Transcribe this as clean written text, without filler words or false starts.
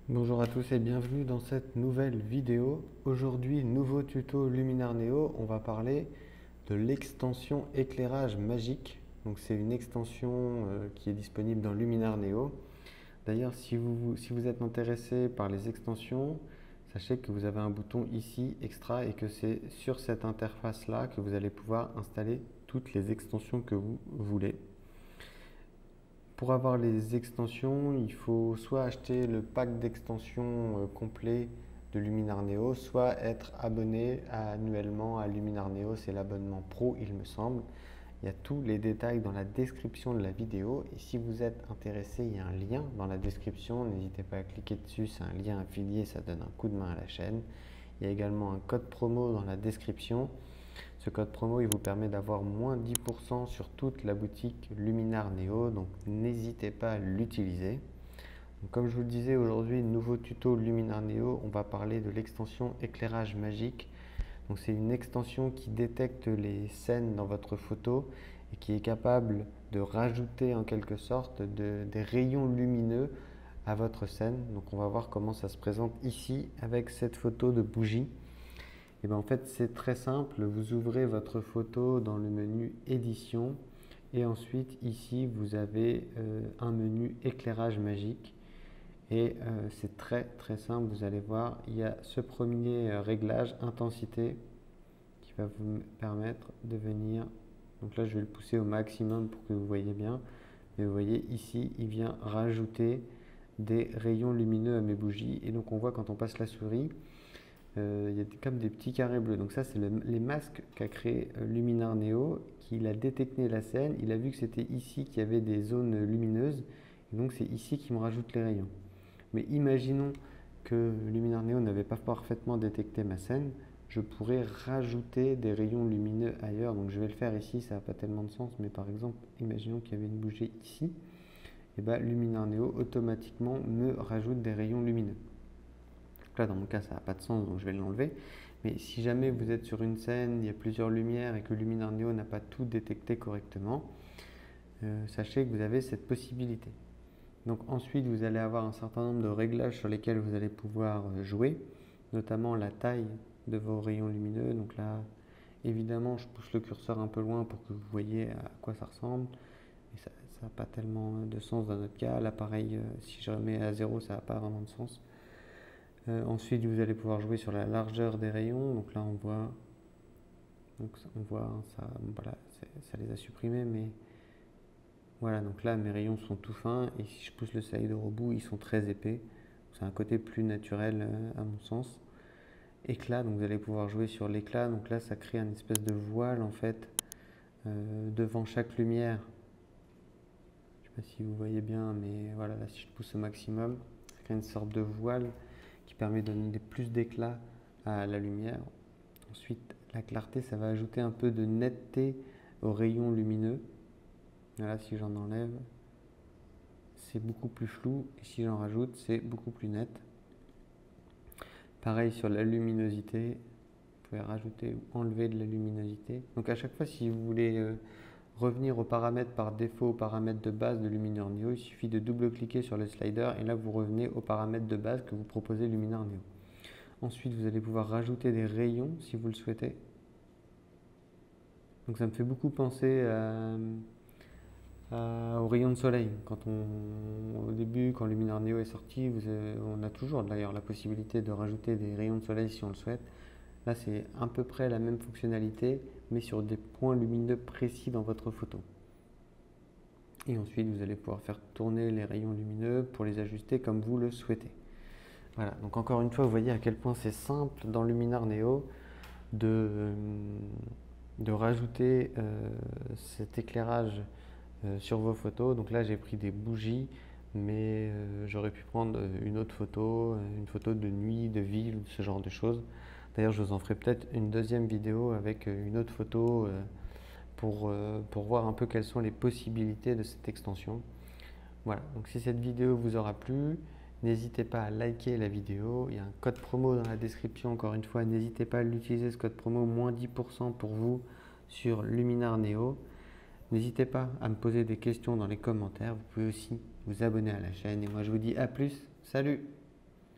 Bonjour à tous et bienvenue dans cette nouvelle vidéo. Aujourd'hui, nouveau tuto Luminar Neo. On va parler de l'extension éclairage magique. Donc c'est une extension qui est disponible dans Luminar Neo. D'ailleurs, si vous êtes intéressé par les extensions, sachez que vous avez un bouton ici, Extra, et que c'est sur cette interface-là que vous allez pouvoir installer toutes les extensions que vous voulez. Pour avoir les extensions, il faut soit acheter le pack d'extensions complet de Luminar Neo, soit être abonné annuellement à Luminar Neo, c'est l'abonnement pro il me semble. Il y a tous les détails dans la description de la vidéo et si vous êtes intéressé, il y a un lien dans la description, n'hésitez pas à cliquer dessus, c'est un lien affilié, ça donne un coup de main à la chaîne. Il y a également un code promo dans la description. Ce code promo, il vous permet d'avoir moins 10% sur toute la boutique Luminar Neo, donc n'hésitez pas à l'utiliser. Comme je vous le disais, aujourd'hui, nouveau tuto Luminar Neo, on va parler de l'extension éclairage magique. Donc c'est une extension qui détecte les scènes dans votre photo et qui est capable de rajouter en quelque sorte des rayons lumineux à votre scène. Donc on va voir comment ça se présente ici avec cette photo de bougie. Et bien en fait, c'est très simple. Vous ouvrez votre photo dans le menu édition et ensuite ici vous avez un menu éclairage magique et c'est très simple. Vous allez voir, il y a ce premier réglage intensité qui va vous permettre de venir. Donc là, je vais le pousser au maximum pour que vous voyez bien. Mais vous voyez ici, il vient rajouter des rayons lumineux à mes bougies et donc on voit quand on passe la souris. Il y a comme des petits carrés bleus. Donc ça, c'est les masques qu'a créé Luminar Neo, qu'il a détecté la scène. Il a vu que c'était ici qu'il y avait des zones lumineuses. Et donc c'est ici qu'il me rajoute les rayons. Mais imaginons que Luminar Neo n'avait pas parfaitement détecté ma scène. Je pourrais rajouter des rayons lumineux ailleurs. Donc je vais le faire ici, ça n'a pas tellement de sens. Mais par exemple, imaginons qu'il y avait une bougie ici. Et bien Luminar Neo automatiquement me rajoute des rayons lumineux. Là, dans mon cas, ça n'a pas de sens, donc je vais l'enlever. Mais si jamais vous êtes sur une scène, il y a plusieurs lumières et que Luminar Neo n'a pas tout détecté correctement, sachez que vous avez cette possibilité. Donc ensuite, vous allez avoir un certain nombre de réglages sur lesquels vous allez pouvoir jouer, notamment la taille de vos rayons lumineux. Donc là, évidemment, je pousse le curseur un peu loin pour que vous voyez à quoi ça ressemble. Mais ça n'a pas tellement de sens dans notre cas. Là, pareil, si je remets à 0, ça n'a pas vraiment de sens. Ensuite, vous allez pouvoir jouer sur la largeur des rayons. Donc là, on voit ça, voilà, ça les a supprimés, mais voilà. Donc là, mes rayons sont tout fins et si je pousse le slider au bout, ils sont très épais. C'est un côté plus naturel à mon sens. Éclat, donc vous allez pouvoir jouer sur l'éclat. Donc là, ça crée une espèce de voile en fait devant chaque lumière. Je ne sais pas si vous voyez bien, mais voilà, là, si je pousse au maximum, ça crée une sorte de voile qui permet de donner plus d'éclat à la lumière. Ensuite, la clarté, ça va ajouter un peu de netteté aux rayons lumineux. Voilà, si j'en enlève, c'est beaucoup plus flou. Et si j'en rajoute, c'est beaucoup plus net. Pareil sur la luminosité. Vous pouvez rajouter ou enlever de la luminosité. Donc à chaque fois, si vous voulez revenir aux paramètres par défaut, aux paramètres de base de Luminar Neo, il suffit de double-cliquer sur le slider et là vous revenez aux paramètres de base que vous proposez Luminar Neo. Ensuite, vous allez pouvoir rajouter des rayons si vous le souhaitez. Donc ça me fait beaucoup penser aux rayons de soleil. Au début, quand Luminar Neo est sorti, on a toujours d'ailleurs la possibilité de rajouter des rayons de soleil si on le souhaite. Là, c'est à peu près la même fonctionnalité, mais sur des points lumineux précis dans votre photo. Et ensuite, vous allez pouvoir faire tourner les rayons lumineux pour les ajuster comme vous le souhaitez. Voilà, donc encore une fois, vous voyez à quel point c'est simple dans Luminar Neo de rajouter cet éclairage sur vos photos. Donc là, j'ai pris des bougies, mais j'aurais pu prendre une autre photo, une photo de nuit, de ville, ce genre de choses. D'ailleurs, je vous en ferai peut-être une deuxième vidéo avec une autre photo pour voir un peu quelles sont les possibilités de cette extension. Voilà, donc si cette vidéo vous aura plu, n'hésitez pas à liker la vidéo. Il y a un code promo dans la description, encore une fois, n'hésitez pas à l'utiliser, ce code promo, moins 10% pour vous sur Luminar Neo. N'hésitez pas à me poser des questions dans les commentaires. Vous pouvez aussi vous abonner à la chaîne et moi je vous dis à plus. Salut!